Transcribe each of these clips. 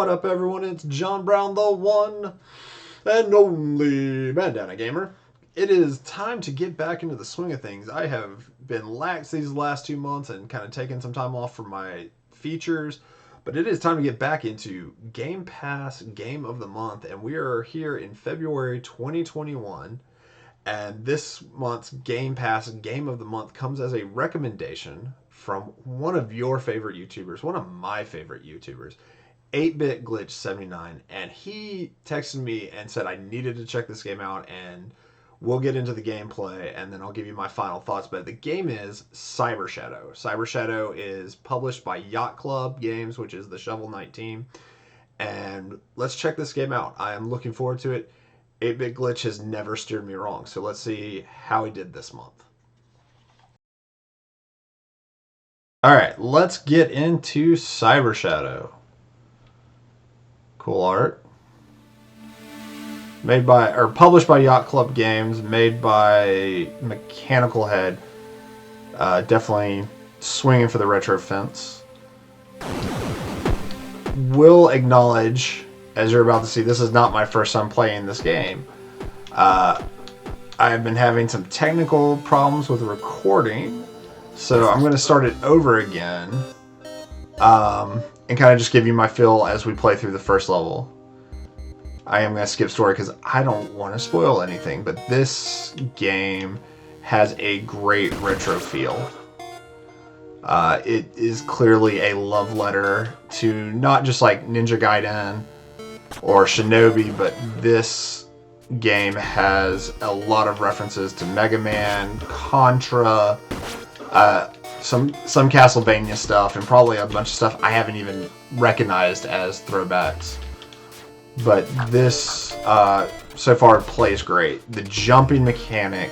What up, everyone? It's John Brown, the one and only Bandana Gamer. It is time to get back into the swing of things. I have been lax these last 2 months and kind of taken some time off from my features, but it is time to get back into Game Pass Game of the Month, and we are here in February 2021. And this month's Game Pass Game of the Month comes as a recommendation from one of your favorite YouTubers, one of my favorite YouTubers, 8-Bit Glitch 79, and he texted me and said I needed to check this game out, and we'll get into the gameplay and then I'll give you my final thoughts. But the game is Cybershadow. Cybershadow is published by Yacht Club Games, which is the Shovel Knight team, and let's check this game out. I am looking forward to it. 8-Bit Glitch has never steered me wrong, so let's see how he did this month. Alright, let's get into Cybershadow. Cool art. Made by, or published by Yacht Club Games, made by Mechanical Head. Definitely swinging for the retro fence. Will acknowledge, as you're about to see, this is not my first time playing this game. I've been having some technical problems with recording, so I'm going to start it over again. And kind of just give you my feel as we play through the first level. I am going to skip story because I don't want to spoil anything, but this game has a great retro feel. It is clearly a love letter to not just like Ninja Gaiden or Shinobi, but this game has a lot of references to Mega Man, Contra, some Castlevania stuff, and probably a bunch of stuff I haven't even recognized as throwbacks. But this, so far, plays great. The jumping mechanic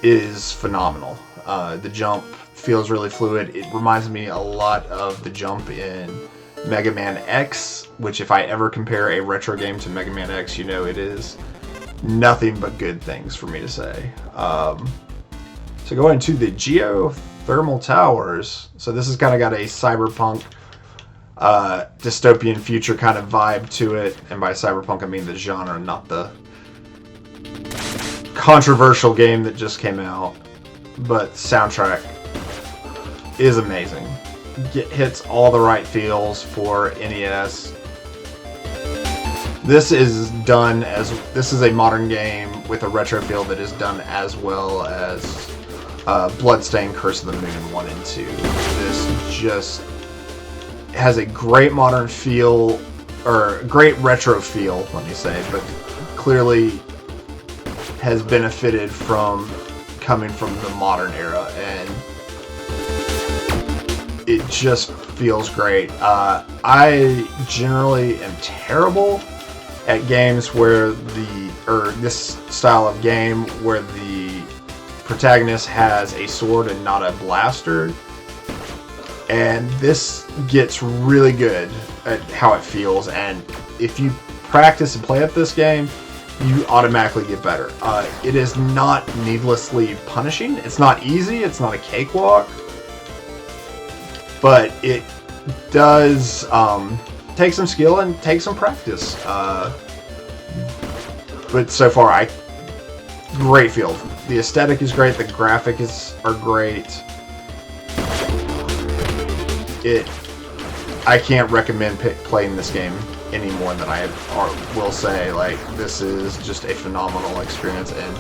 is phenomenal. The jump feels really fluid. It reminds me a lot of the jump in Mega Man X, which if I ever compare a retro game to Mega Man X, you know it is nothing but good things for me to say. So going to the geothermal towers. So this has kind of got a cyberpunk, dystopian future kind of vibe to it. And by cyberpunk, I mean the genre, not the controversial game that just came out. But soundtrack is amazing. Hits all the right feels for NES. This is a modern game with a retro feel that is done as well as Bloodstained Curse of the Moon 1 and 2. This just has a great modern feel, or great retro feel, let me say, but clearly has benefited from coming from the modern era, and it just feels great. I generally am terrible at games where this style of game where the protagonist has a sword and not a blaster, and this gets really good at how it feels, and if you practice and play at this game, you automatically get better. It is not needlessly punishing. It's not easy, it's not a cakewalk, but it does take some skill and take some practice. But so far, great feel. The aesthetic is great. The graphics are great. I can't recommend playing this game any more than I will say. Like, this is just a phenomenal experience, and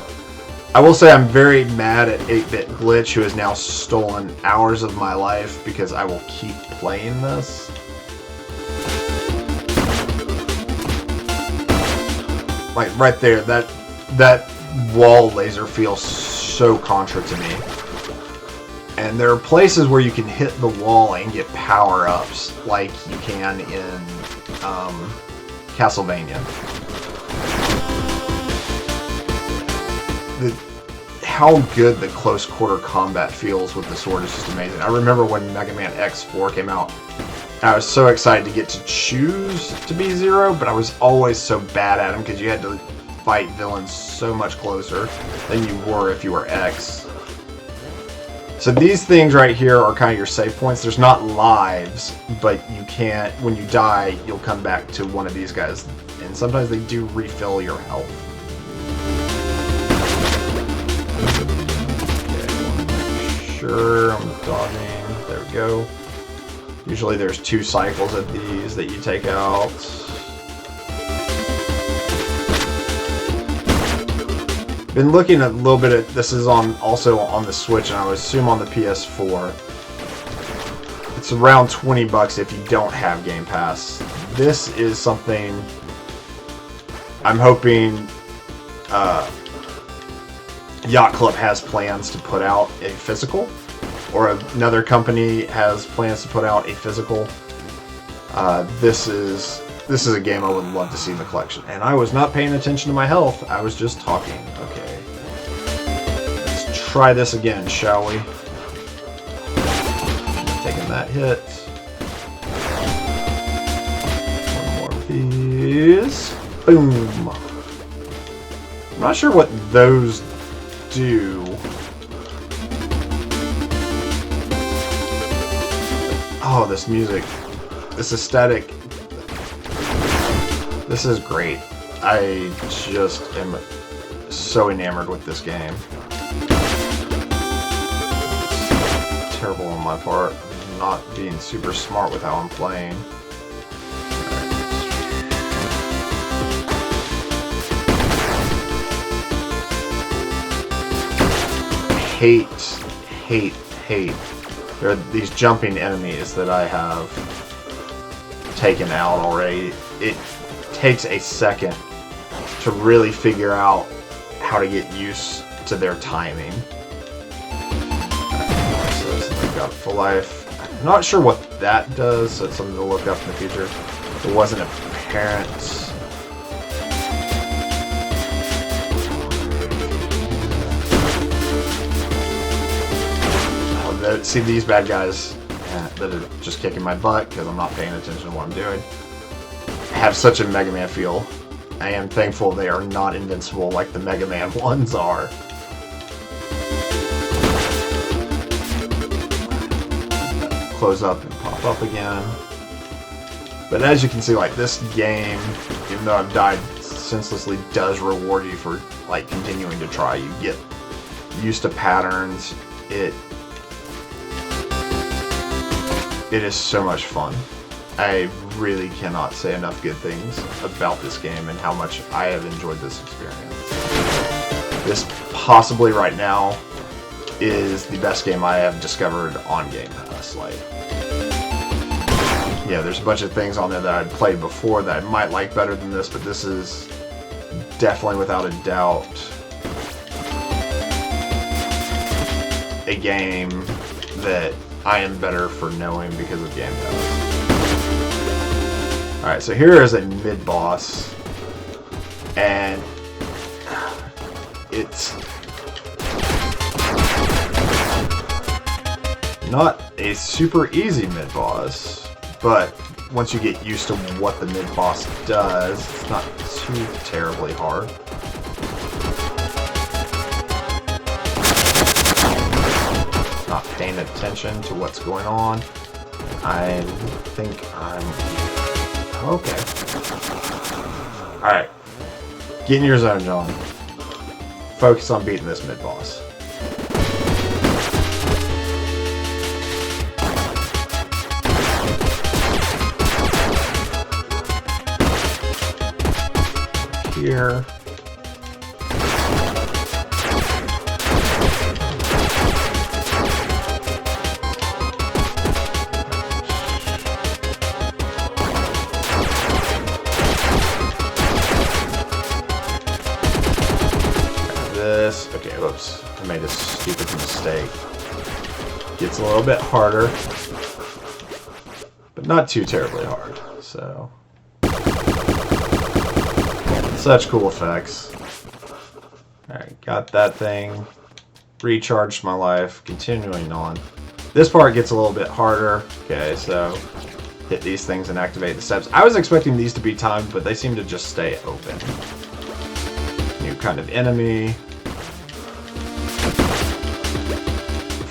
I will say I'm very mad at 8-Bit Glitch, who has now stolen hours of my life because I will keep playing this. Like right there, that wall laser feels so Contra to me. And there are places where you can hit the wall and get power-ups like you can in Castlevania. How good the close quarter combat feels with the sword is just amazing. I remember when Mega Man X4 came out, I was so excited to get to choose to be Zero, but I was always so bad at him because you had to fight villains so much closer than you were if you were X. So these things right here are kind of your save points. There's not lives, but you can't, when you die, you'll come back to one of these guys. And sometimes they do refill your health. Okay, sure, I'm dodging. There we go. Usually there's 2 cycles of these that you take out. Been looking a little bit at, this is also on the Switch, and I would assume on the PS4. It's around 20 bucks if you don't have Game Pass. This is something I'm hoping Yacht Club has plans to put out a physical, or another company has plans to put out a physical. This is a game I would love to see in the collection. And I was not paying attention to my health. I was just talking. Okay. Let's try this again, shall we? Taking that hit. One more of these. Boom. I'm not sure what those do. Oh, this music. This aesthetic. This is great. I just am so enamored with this game. It's terrible on my part, not being super smart with how I'm playing. Hate. There are these jumping enemies that I have taken out already. It takes a second to really figure out how to get used to their timing. So since I've got full life, I'm not sure what that does, so it's something to look up in the future. It wasn't apparent. See, these bad guys that are just kicking my butt because I'm not paying attention to what I'm doing have such a Mega Man feel. I am thankful they are not invincible like the Mega Man ones are. Close up and pop up again. But as you can see, like, this game, even though I've died senselessly, does reward you for like continuing to try. You get used to patterns. It is so much fun. I really cannot say enough good things about this game and how much I have enjoyed this experience. This possibly right now is the best game I have discovered on Game Pass. Like, yeah, there's a bunch of things on there that I'd played before that I might like better than this, but this is definitely without a doubt a game that I am better for knowing because of Game Pass. Alright, so here is a mid-boss, and it's not a super easy mid-boss, but once you get used to what the mid-boss does, it's not too terribly hard. Not paying attention to what's going on. I think I'm okay. Alright. Get in your zone, John. Focus on beating this mid-boss. Here. Okay, whoops. I made a stupid mistake. Gets a little bit harder, but not too terribly hard, so. Such cool effects. Alright, got that thing. Recharged my life, continuing on. This part gets a little bit harder. Okay, so hit these things and activate the steps. I was expecting these to be timed, but they seem to just stay open. New kind of enemy.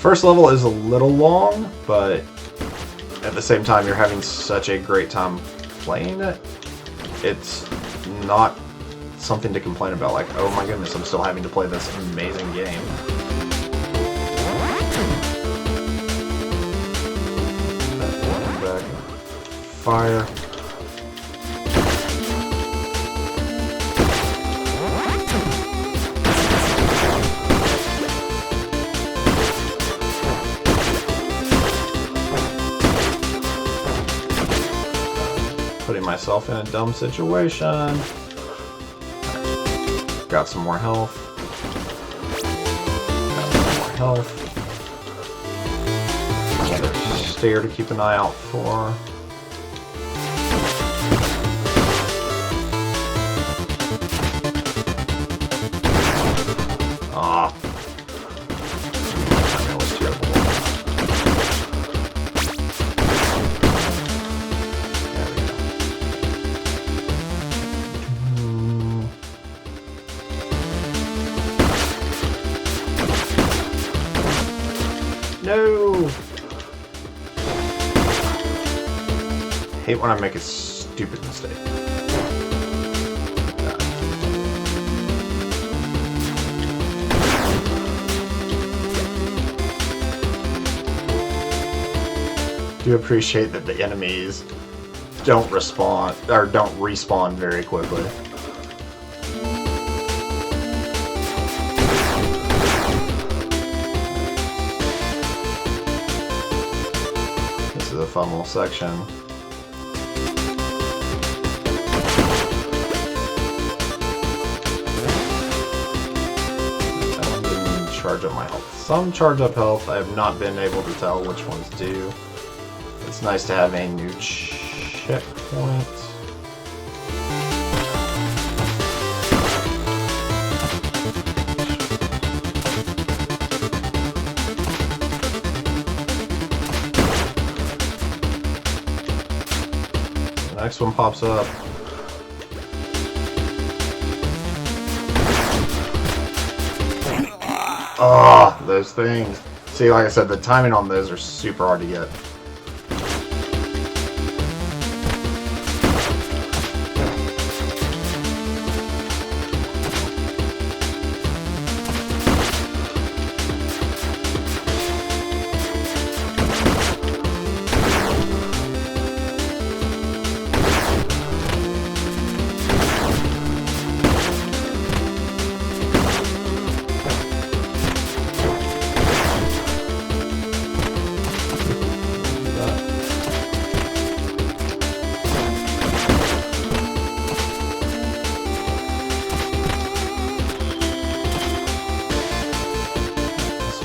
First level is a little long, but at the same time, you're having such a great time playing it. It's not something to complain about, like, oh my goodness, I'm still having to play this amazing game. Back. Fire. Putting myself in a dumb situation. Got some more health. Got some more health. Another stair to keep an eye out for. Ah. That was terrible. No! Hate when I make a stupid mistake. Do appreciate that the enemies don't respond or don't respawn very quickly. The fun little section. That one didn't charge up my health. Some charge up health. I have not been able to tell which ones do. It's nice to have a new checkpoint. Next one pops up. Ah, those things. See, like I said, the timing on those are super hard to get.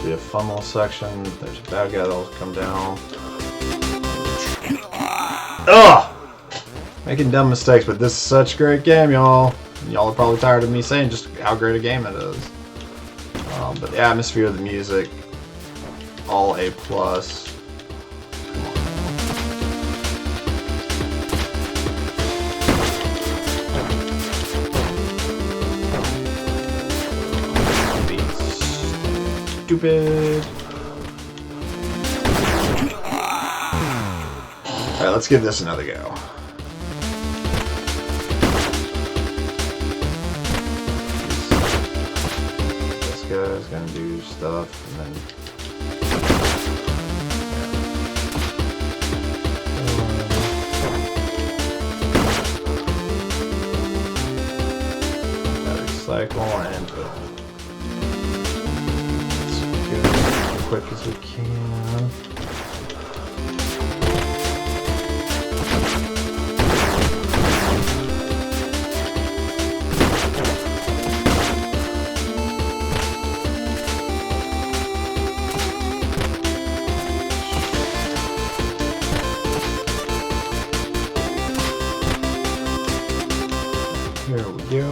Be a fun little section. There's a bad guy that'll come down. Ugh! Making dumb mistakes, but this is such a great game, y'all. Y'all are probably tired of me saying just how great a game it is. But the atmosphere, the music, all A+. Stupid. Alright, let's give this another go. This guy's gonna do stuff and then gotta recycle and boom. Quick as we can. Here we go.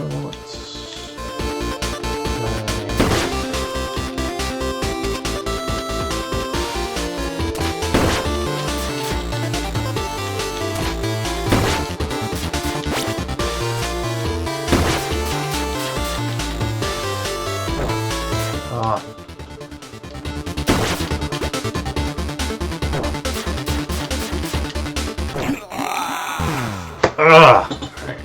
Ugh. Alright.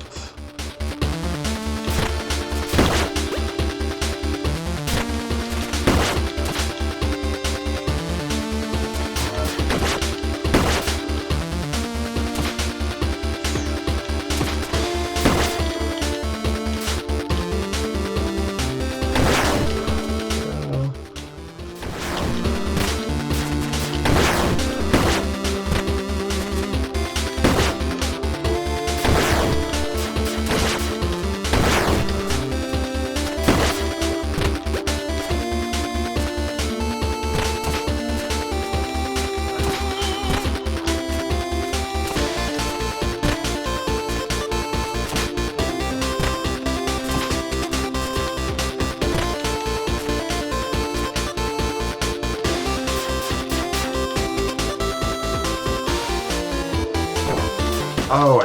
Oh,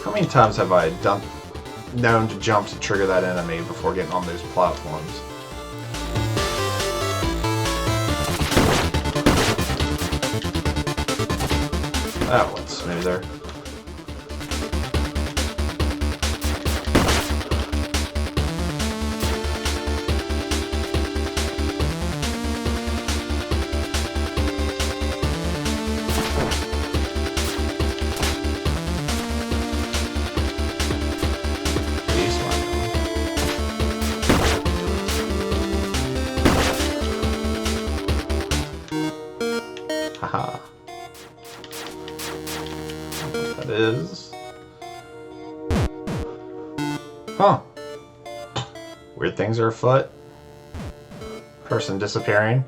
how many times have I known to jump to trigger that enemy before getting on those platforms? That went smoother. Haha. That is. Huh. Weird things are afoot. Person disappearing.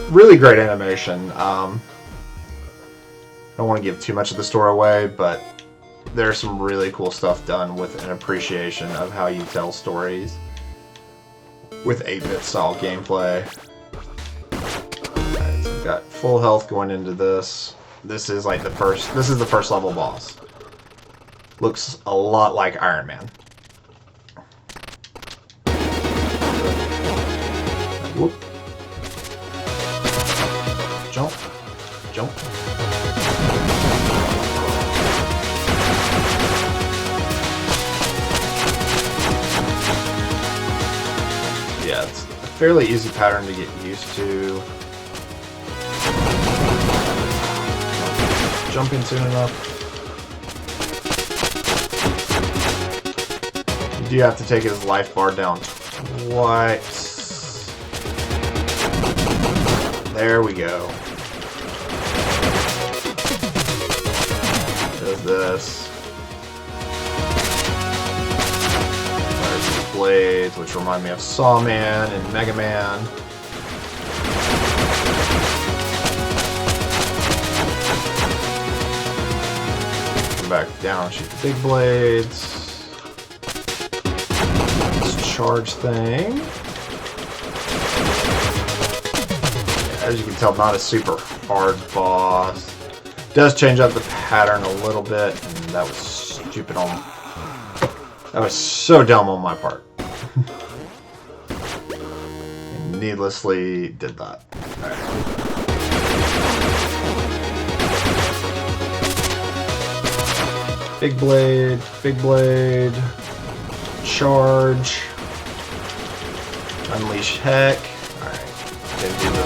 Really great animation. I don't want to give too much of the story away, but there's some really cool stuff done with an appreciation of how you tell stories with 8-bit style gameplay. Alright, so I've got full health going into this. This is like the first level boss. Looks a lot like Iron Man. Whoop. Jump. Jump. Yeah, it's a fairly easy pattern to get used to. Jumping soon enough. You do have to take his life bar down twice. There we go. Does this. There's his blades, which remind me of Sawman and Mega Man. Back down, shoot the big blades. This charge thing. As you can tell, not a super hard boss. Does change up the pattern a little bit, and that was stupid on. That was so dumb on my part. Needlessly did that. Alright. Big blade, charge, unleash heck. Alright, gonna do the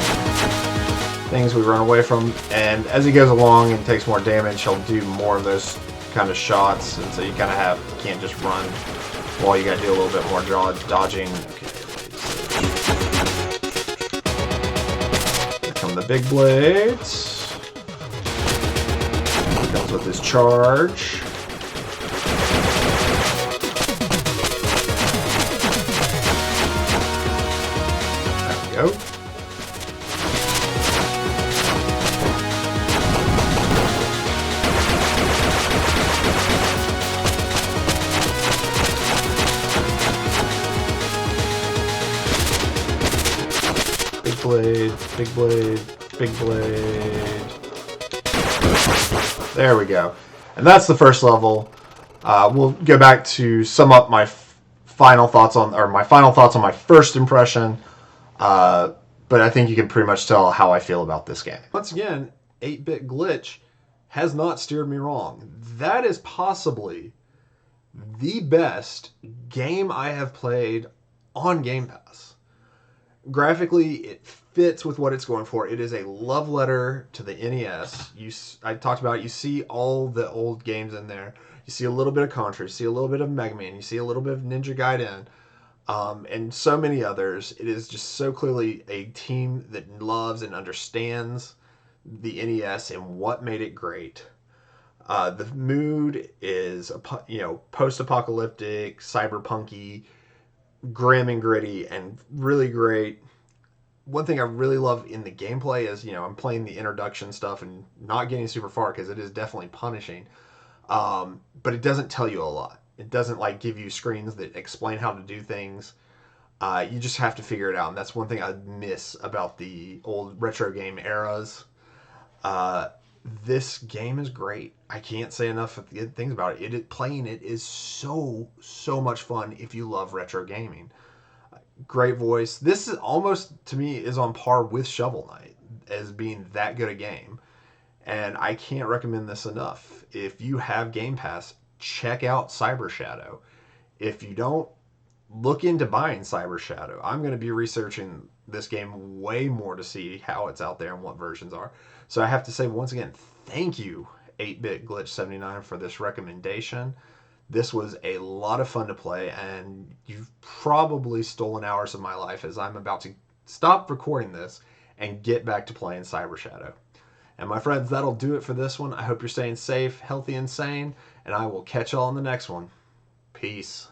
things we run away from, and as he goes along and takes more damage, he'll do more of those kind of shots, and so you kind of can't just run while you gotta do a little bit more dodging. Okay, here come the big blades. Comes with his charge. Go. Big blade, big blade, big blade. There we go. And that's the first level. We'll go back to sum up my final thoughts on my first impression. But I think you can pretty much tell how I feel about this game. Once again, 8-bit Glitch has not steered me wrong. That is possibly the best game I have played on Game Pass. Graphically, it fits with what it's going for. It is a love letter to the NES. I talked about it. You see all the old games in there. You see a little bit of Contra. You see a little bit of Mega Man. You see a little bit of Ninja Gaiden. And so many others. It is just so clearly a team that loves and understands the NES and what made it great. The mood is, post-apocalyptic, cyberpunky, grim and gritty, and really great. One thing I really love in the gameplay is, I'm playing the introduction stuff and not getting super far because it is definitely punishing. But it doesn't tell you a lot. It doesn't like give you screens that explain how to do things. You just have to figure it out, and that's one thing I miss about the old retro game eras. Uh, this game is great. I can't say enough good things about it. Playing it is so much fun if you love retro gaming. Great voice. This is almost to me is on par with Shovel Knight as being that good a game, and I can't recommend this enough. If you have Game Pass, check out Cybershadow. If you don't, look into buying Cybershadow. I'm going to be researching this game way more to see how it's out there and what versions are. So I have to say once again, thank you 8-Bit Glitch 79 for this recommendation. This was a lot of fun to play, and you've probably stolen hours of my life as I'm about to stop recording this and get back to playing Cybershadow. And my friends, that'll do it for this one. I hope you're staying safe, healthy, and sane, and I will catch y'all in the next one. Peace.